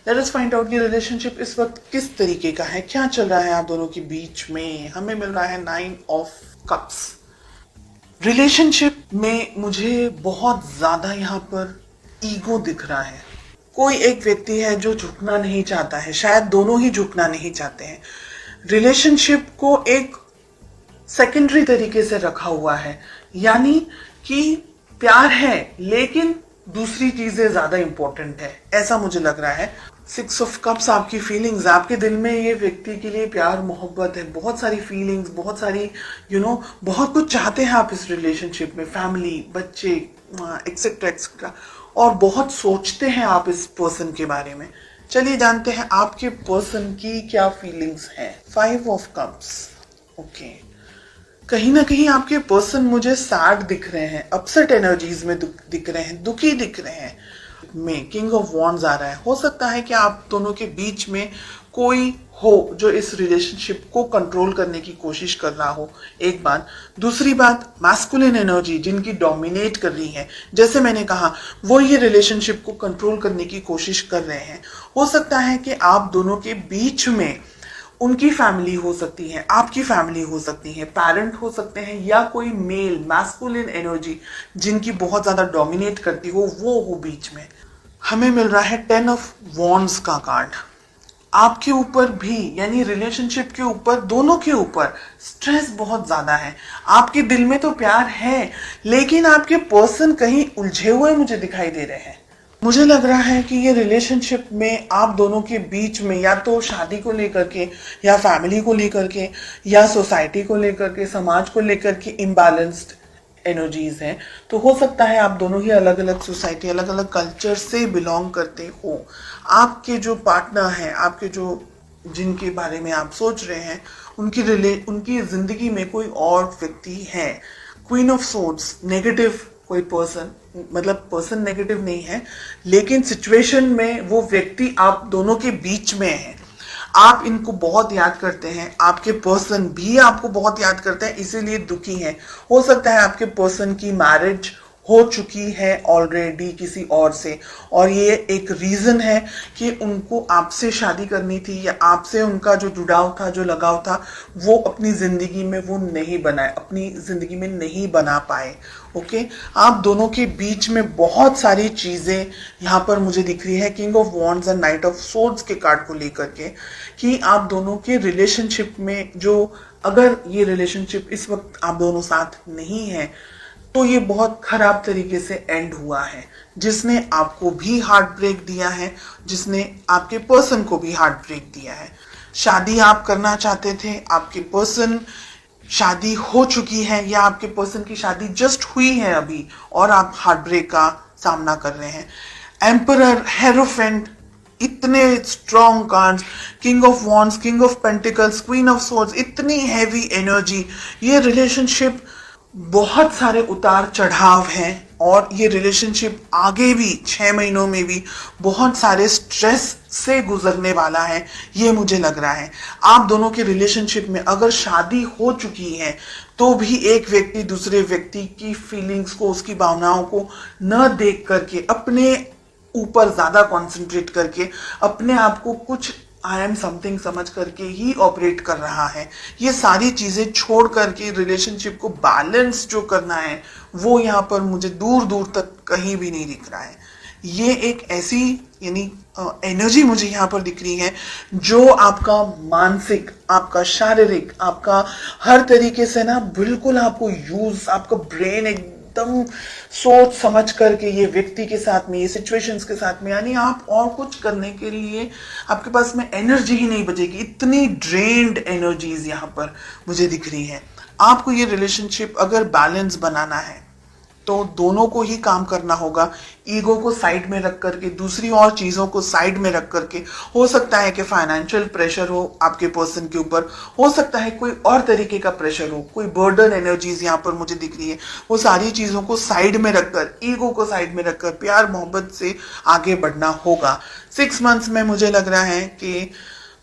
Let us find out कि relationship इस वक्त किस तरीके का है, क्या चल रहा है आप दोनों के बीच में। हमें मिल रहा है 9 ऑफ कप्स। रिलेशनशिप में मुझे बहुत ज्यादा यहाँ पर ईगो दिख रहा है। कोई एक व्यक्ति है जो झुकना नहीं चाहता है, शायद दोनों ही झुकना नहीं चाहते हैं। रिलेशनशिप को एक सेकेंडरी तरीके से रखा हुआ है, यानी कि प्यार है लेकिन दूसरी चीजें ज्यादा इंपॉर्टेंट है, ऐसा मुझे लग रहा है। 6 ऑफ कप्स आपकी फीलिंग्स, आपके दिल में ये व्यक्ति के लिए प्यार मोहब्बत है, बहुत सारी फीलिंग्स, बहुत सारी बहुत कुछ चाहते हैं आप इस रिलेशनशिप में, फैमिली, बच्चे, एक्सेट्रा एक्सेट्रा, और बहुत सोचते हैं आप इस पर्सन के बारे में। चलिए जानते हैं आपके पर्सन की क्या फीलिंग्स हैं। 5 ऑफ कप्स। ओके, कहीं ना कहीं आपके पर्सन मुझे सैड दिख रहे हैं, अपसेट एनर्जीज में दिख रहे हैं, दुखी दिख रहे हैं। में किंग ऑफ वॉन्ड्स आ रहा है। हो सकता है कि आप दोनों के बीच में कोई हो जो इस रिलेशनशिप को कंट्रोल करने की कोशिश कर रहा हो, एक बात। दूसरी बात, मैस्कुलिन एनर्जी जिनकी डोमिनेट कर रही है, जैसे मैंने कहा, वो ये रिलेशनशिप को कंट्रोल करने की कोशिश कर रहे हैं। हो सकता है कि आप दोनों के बीच में उनकी फैमिली हो सकती है, आपकी फैमिली हो सकती है, पेरेंट हो सकते हैं, या कोई मेल मैस्कुलिन एनर्जी जिनकी बहुत ज्यादा डोमिनेट करती हो वो हो बीच में। हमें मिल रहा है 10 ऑफ वॉन्ड्स का कार्ड। आपके ऊपर भी, यानी रिलेशनशिप के ऊपर, दोनों के ऊपर स्ट्रेस बहुत ज्यादा है। आपके दिल में तो प्यार है लेकिन आपके पर्सन कहीं उलझे हुए मुझे दिखाई दे रहे हैं। मुझे लग रहा है कि ये रिलेशनशिप में आप दोनों के बीच में या तो शादी को लेकर के, या फैमिली को लेकर के, या सोसाइटी को लेकर के, समाज को लेकर के इम्बैलेंस्ड एनर्जीज हैं। तो हो सकता है आप दोनों ही अलग अलग सोसाइटी, अलग अलग कल्चर से बिलोंग करते हो। आपके जो पार्टनर हैं, आपके जो जिनके बारे में आप सोच रहे हैं, उनकी जिंदगी में कोई और व्यक्ति है। क्वीन ऑफ सोर्ड्स, नेगेटिव कोई पर्सन, मतलब पर्सन नेगेटिव नहीं है लेकिन सिचुएशन में वो व्यक्ति आप दोनों के बीच में है। आप इनको बहुत याद करते हैं, आपके पर्सन भी आपको बहुत याद करते हैं, इसीलिए दुखी हैं। हो सकता है आपके पर्सन की मैरिज हो चुकी है ऑलरेडी किसी और से, और ये एक रीजन है कि उनको आपसे शादी करनी थी, या आपसे उनका जो जुड़ाव था, जो लगाव था, वो अपनी जिंदगी में वो नहीं बनाए, अपनी जिंदगी में नहीं बना पाए। ओके, आप दोनों के बीच में बहुत सारी चीजें यहाँ पर मुझे दिख रही है king of wands and night of swords के कार्ड को लेकर के, कि आप दोनों के रिलेशनशिप में जो, अगर ये रिलेशनशिप इस वक्त आप दोनों साथ नहीं है तो ये बहुत खराब तरीके से एंड हुआ है, जिसने आपको भी हार्ट ब्रेक दिया है, जिसने आपके पर्सन को भी हार्ट ब्रेक दिया है। शादी आप करना चाहते थे, आपके पर्सन, शादी हो चुकी है या आपके पर्सन की शादी जस्ट हुई है अभी, और आप हार्ट ब्रेक का सामना कर रहे हैं। एम्परर, हेरोफेंट, इतने strong cards, king of wands, king of pentacles, queen of swords, इतनी हैवी एनर्जी। ये रिलेशनशिप बहुत सारे उतार चढ़ाव हैं, और ये रिलेशनशिप आगे भी 6 महीनों में भी बहुत सारे स्ट्रेस से गुजरने वाला है, ये मुझे लग रहा है। आप दोनों के रिलेशनशिप में अगर शादी हो चुकी है तो भी एक व्यक्ति दूसरे व्यक्ति की फीलिंग्स को, उसकी भावनाओं को न देख करके, अपने ऊपर ज्यादा कंसंट्रेट करके, अपने आप को कुछ आई एम समथिंग समझ करके ही ऑपरेट कर रहा है। ये सारी चीजें छोड़ करके रिलेशनशिप को बैलेंस जो करना है वो यहाँ पर मुझे दूर दूर तक कहीं भी नहीं दिख रहा है। ये एक ऐसी, यानी एनर्जी मुझे यहाँ पर दिख रही है जो आपका मानसिक, आपका शारीरिक, आपका हर तरीके से ना बिल्कुल आपको यूज, आपका ब्रेन एकदम सोच समझ करके ये व्यक्ति के साथ में, ये सिचुएशंस के साथ में, यानी आप और कुछ करने के लिए आपके पास में एनर्जी ही नहीं बचेगी। इतनी ड्रेन्ड एनर्जीज यहाँ पर मुझे दिख रही है। आपको ये रिलेशनशिप अगर बैलेंस बनाना है तो दोनों को ही काम करना होगा। ईगो को साइड में रख करके, दूसरी और चीजों को साइड में रख करके, हो सकता है कि फाइनेंशियल प्रेशर हो आपके पर्सन के ऊपर, हो सकता है कोई और तरीके का प्रेशर हो, कोई बर्डन एनर्जीज यहाँ पर मुझे दिख रही है, वो सारी चीजों को साइड में रखकर, ईगो को साइड में रखकर प्यार मोहब्बत से आगे बढ़ना होगा। 6 मंथ्स में मुझे लग रहा है कि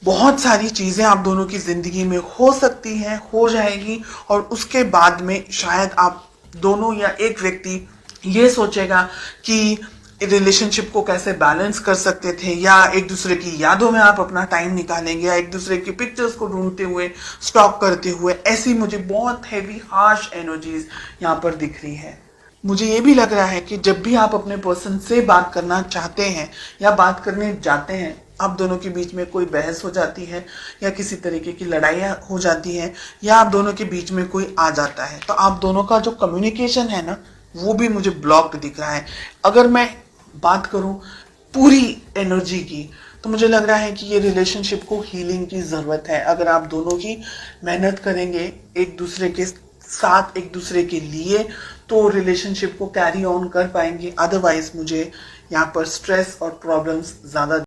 बहुत सारी चीजें आप दोनों की जिंदगी में हो सकती हैं, हो जाएगी, और उसके बाद में शायद आप दोनों या एक व्यक्ति ये सोचेगा कि रिलेशनशिप को कैसे बैलेंस कर सकते थे, या एक दूसरे की यादों में आप अपना टाइम निकालेंगे, या एक दूसरे की पिक्चर्स को ढूंढते हुए, स्टॉक करते हुए। ऐसी मुझे बहुत हैवी हार्श एनर्जीज यहाँ पर दिख रही है। मुझे ये भी लग रहा है कि जब भी आप अपने पर्सन से बात करना चाहते हैं या बात करने जाते हैं, आप दोनों के बीच में कोई बहस हो जाती है, या किसी तरीके की लड़ाइयाँ हो जाती हैं, या आप दोनों के बीच में कोई आ जाता है, तो आप दोनों का जो कम्युनिकेशन है ना, वो भी मुझे ब्लॉक्ड दिख रहा है। अगर मैं बात करूं पूरी एनर्जी की, तो मुझे लग रहा है कि ये रिलेशनशिप को हीलिंग की जरूरत है। अगर आप दोनों ही मेहनत करेंगे एक दूसरे के साथ, एक दूसरे के लिए, तो रिलेशनशिप को कैरी ऑन कर पाएंगे। अदरवाइज मुझे यहाँ पर स्ट्रेस और प्रॉब्लम्स ज्यादा